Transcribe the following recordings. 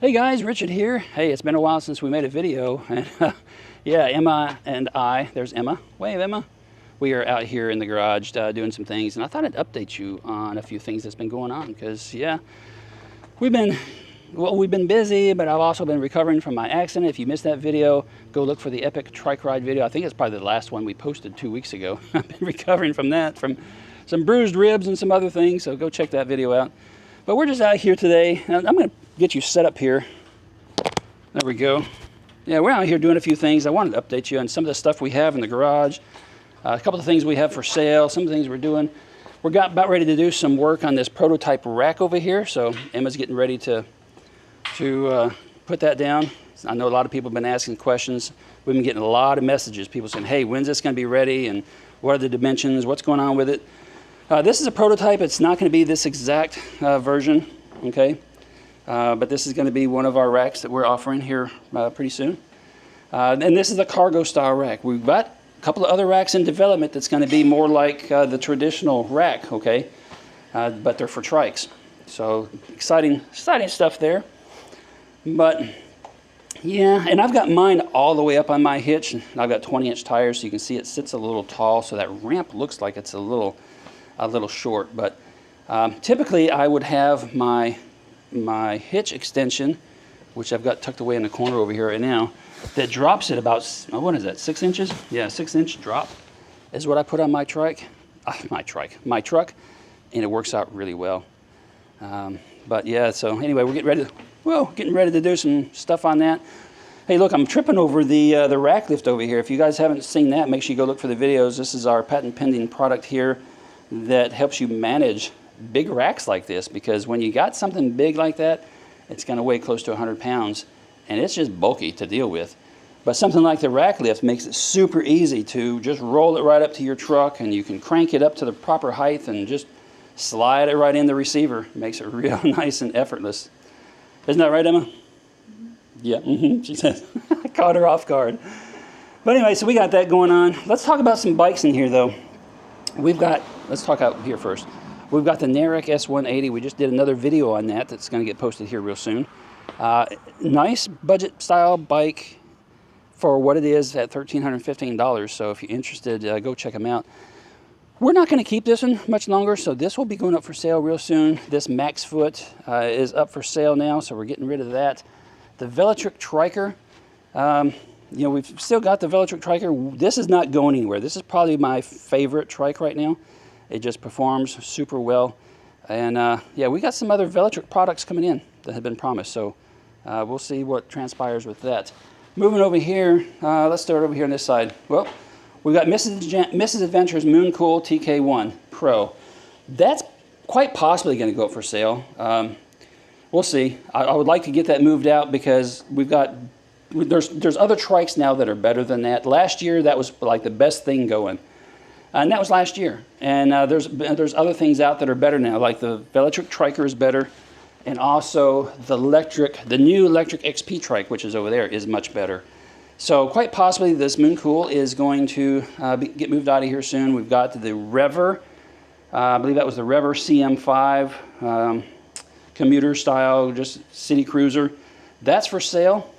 Hey guys, Richard here. Hey, it's been a while since we made a video. And yeah, Emma and I, there's Emma. Wave, Emma. We are out here in the garage doing some things, and I thought I'd update you on a few things that's been going on because, yeah, we've been busy, but I've also been recovering from my accident. If you missed that video, go look for the epic trike ride video. I think it's probably the last one we posted 2 weeks ago. I've been recovering from that, from some bruised ribs and some other things, so go check that video out. But we're just out here today, and I'm going to get you set up here. There we go. Yeah, we're out here doing a few things. I wanted to update you on some of the stuff we have in the garage, a couple of things we have for sale, some of the things we're doing. We're about ready to do some work on this prototype rack over here, so Emma's getting ready to put that down. I know a lot of people have been asking questions. We've been getting a lot of messages, people saying, hey, when's this going to be ready, and what are the dimensions, what's going on with it? This is a prototype. It's not going to be this exact version, okay? But this is going to be one of our racks that we're offering here pretty soon. And this is a cargo style rack. We've got a couple of other racks in development that's going to be more like the traditional rack, okay? But they're for trikes. So exciting stuff there. But yeah, and I've got mine all the way up on my hitch. I've got 20-inch tires, so you can see it sits a little tall, so that ramp looks like it's a little short. But typically I would have my hitch extension, which I've got tucked away in the corner over here right now, that drops at about, what is that, 6 inches? Yeah, 6-inch drop is what I put on my trike, my truck, and it works out really well. But yeah, so anyway, we're getting ready to do some stuff on that. Hey, look, I'm tripping over the rack lift over here. If you guys haven't seen that, make sure you go look for the videos. This is our patent pending product here that helps you manage big racks like this, because when you got something big like that, it's going to weigh close to 100 pounds, and it's just bulky to deal with. But something like the rack lift makes it super easy to just roll it right up to your truck, and you can crank it up to the proper height and just slide it right in the receiver. It makes it real nice and effortless. Isn't that right, Emma? Mm-hmm. Yeah, she says. I caught her off guard. But anyway, so we got that going on. Let's talk about some bikes in here, though. Let's talk out here first. We've got the Narek S180. We just did another video on that that's going to get posted here real soon. Nice budget style bike for what it is at $1,315. So if you're interested, go check them out. We're not going to keep this one much longer, so this will be going up for sale real soon. This Max Foot is up for sale now, so we're getting rid of that. The Velotric Triker, you know, we've still got the Velotric Triker. This is not going anywhere. This is probably my favorite trike right now. It just performs super well. And yeah, we got some other Velotric products coming in that have been promised, so we'll see what transpires with that. Moving over here, let's start over here on this side. Well, we've got Mrs. Adventure's Mooncool TK1 Pro. That's quite possibly going to go up for sale. We'll see. I would like to get that moved out because there's other trikes now that are better than that. Last year, that was like the best thing going. And that was last year. And there's other things out that are better now, like the Velotric Triker is better, and also the new electric XP trike, which is over there, is much better. So quite possibly this Mooncool is going to get moved out of here soon. We've got the Rever, I believe that was the Rever CM5 commuter style, just city cruiser. That's for sale.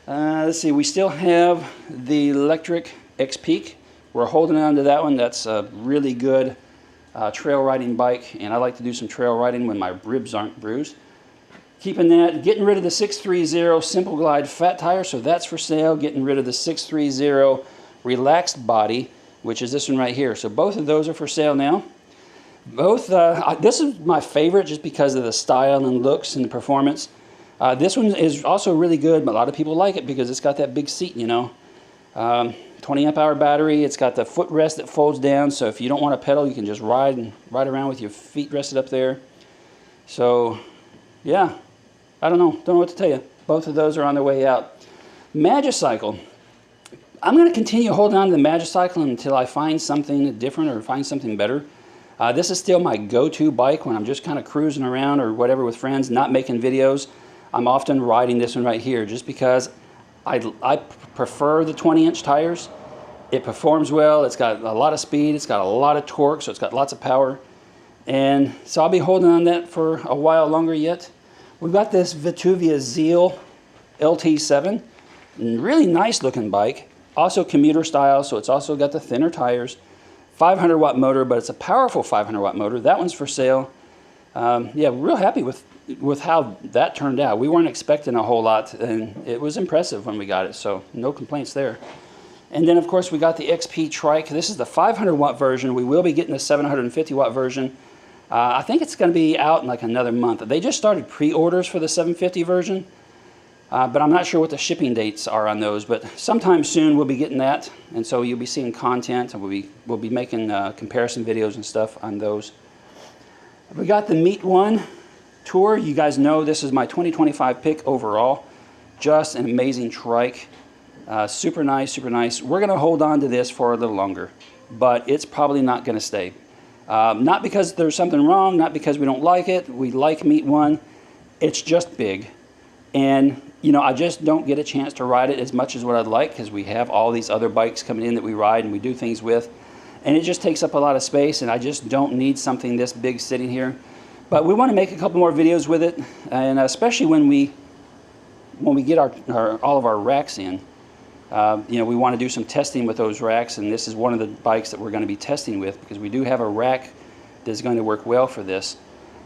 Let's see, we still have the electric X-Peak. We're holding on to that one. That's a really good trail riding bike, and I like to do some trail riding when my ribs aren't bruised. Keeping that, getting rid of the 630 Simple Glide fat tire, so that's for sale. Getting rid of the 630 relaxed body, which is this one right here. So both of those are for sale now. Both, this is my favorite just because of the style and looks and the performance. This one is also really good, but a lot of people like it because it's got that big seat, you know. 20 amp hour battery. It's got the footrest that folds down, so if you don't want to pedal, you can just ride around with your feet rested up there. So yeah, I don't know what to tell you. Both of those are on their way out. Magicycle. I'm going to continue holding on to the Magicycle until I find something different or find something better. This is still my go-to bike when I'm just kind of cruising around or whatever with friends, not making videos. I'm often riding this one right here just because I prefer the 20-inch tires. It performs well. It's got a lot of speed. It's got a lot of torque, so it's got lots of power. And so I'll be holding on that for a while longer yet. We've got this Vituvia Zeal LT7, really nice looking bike. Also commuter style, so it's also got the thinner tires. 500 watt motor, but it's a powerful 500 watt motor. That one's for sale. Yeah, we're real happy with how that turned out. We weren't expecting a whole lot, and it was impressive when we got it, so no complaints there. And then, of course, we got the XP trike. This is the 500 watt version. We will be getting the 750 watt version. I think it's going to be out in like another month. They just started pre-orders for the 750 version, but I'm not sure what the shipping dates are on those. But sometime soon we'll be getting that, and so you'll be seeing content, and we'll be making comparison videos and stuff on those. We got the Meet One Tour. You guys know this is my 2025 pick overall. Just an amazing trike. Super nice, super nice. We're going to hold on to this for a little longer, but it's probably not going to stay. Not because there's something wrong, not because we don't like it. We like Meet One. It's just big. And, you know, I just don't get a chance to ride it as much as what I'd like because we have all these other bikes coming in that we ride and we do things with. And it just takes up a lot of space, and I just don't need something this big sitting here. But we want to make a couple more videos with it, and especially when we get all of our racks in. You know, we want to do some testing with those racks, and this is one of the bikes that we're going to be testing with because we do have a rack that's going to work well for this.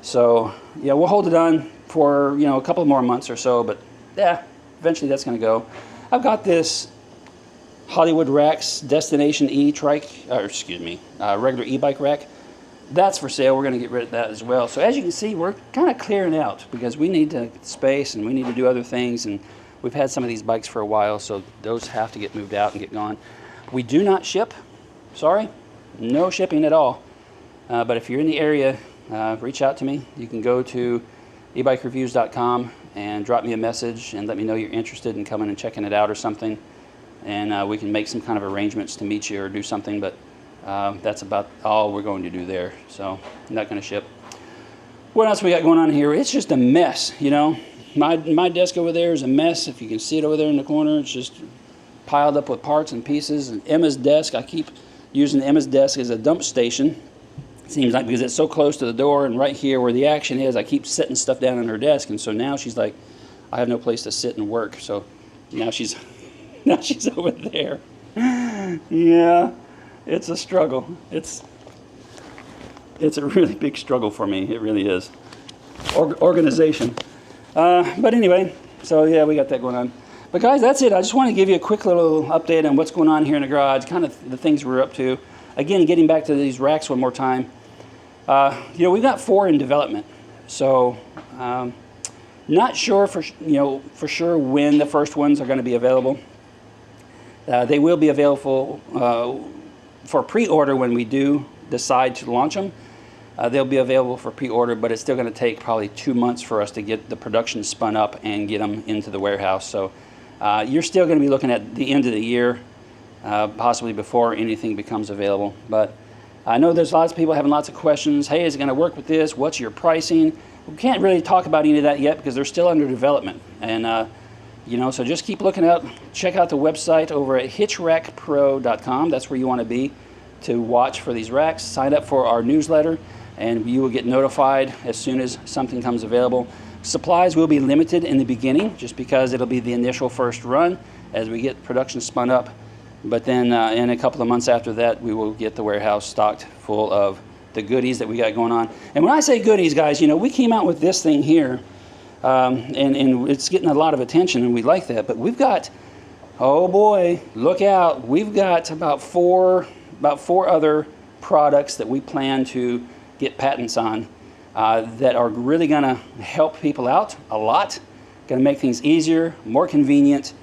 So, yeah, we'll hold it on for, you know, a couple more months or so, but yeah, eventually that's going to go. I've got this Hollywood Racks Destination e-trike, or excuse me, regular e-bike rack. That's for sale. We're going to get rid of that as well. So as you can see, we're kind of clearing out because we need to space and we need to do other things, and we've had some of these bikes for a while, so those have to get moved out and get gone. We do not ship. Sorry, no shipping at all. But if you're in the area, reach out to me. You can go to ebikeReviews.com and drop me a message and let me know you're interested in coming and checking it out or something. And we can make some kind of arrangements to meet you or do something, but that's about all we're going to do there. So I'm not going to ship. What else we got going on here? It's just a mess, you know. My desk over there is a mess. If you can see it over there in the corner, it's just piled up with parts and pieces. And Emma's desk, I keep using Emma's desk as a dump station. It seems like because it's so close to the door and right here where the action is, I keep setting stuff down on her desk. And so now she's like, I have no place to sit and work. So now she's over there. Yeah, it's a struggle. It's a really big struggle for me. It really is. Organization. But anyway, so yeah, we got that going on. But guys, that's it. I just want to give you a quick little update on what's going on here in the garage, kind of the things we're up to. Again, getting back to these racks one more time. You know, we've got 4 in development. So, not sure for sure when the first ones are going to be available. They will be available for pre-order when we do decide to launch them. They'll be available for pre-order, but it's still going to take probably 2 months for us to get the production spun up and get them into the warehouse. So you're still going to be looking at the end of the year, possibly before anything becomes available. But I know there's lots of people having lots of questions. Hey, is it going to work with this? What's your pricing? We can't really talk about any of that yet because they're still under development. And you know, so just keep looking out. Check out the website over at hitchrackpro.com. That's where you want to be to watch for these racks. Sign up for our newsletter, and you will get notified as soon as something comes available. Supplies will be limited in the beginning, just because it'll be the initial first run as we get production spun up. But then in a couple of months after that, we will get the warehouse stocked full of the goodies that we got going on. And when I say goodies, guys, you know, we came out with this thing here, and it's getting a lot of attention, and we like that. But we've got, oh boy, look out! We've got about four other products that we plan to get patents on that are really going to help people out a lot. Going to make things easier, more convenient,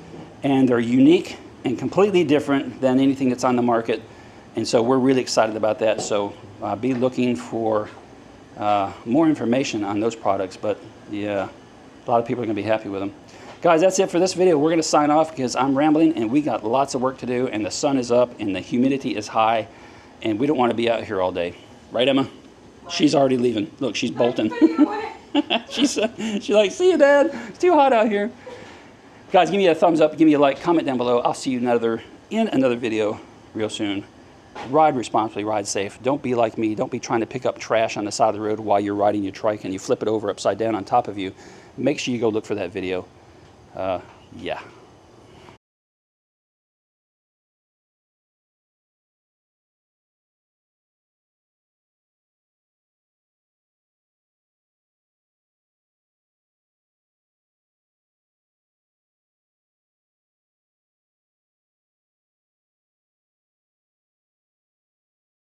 and they're unique and completely different than anything that's on the market. And so we're really excited about that. So be looking for more information on those products. But yeah, a lot of people are going to be happy with them. Guys, that's it for this video. We're going to sign off because I'm rambling and we got lots of work to do, and the sun is up and the humidity is high, and we don't want to be out here all day. Right, Emma? She's already leaving. Look, she's bolting. she's like, see you, Dad. It's too hot out here. Guys, give me a thumbs up. Give me a like. Comment down below. I'll see you in another video real soon. Ride responsibly. Ride safe. Don't be like me. Don't be trying to pick up trash on the side of the road while you're riding your trike and you flip it over upside down on top of you. make sure you go look for that video. Yeah.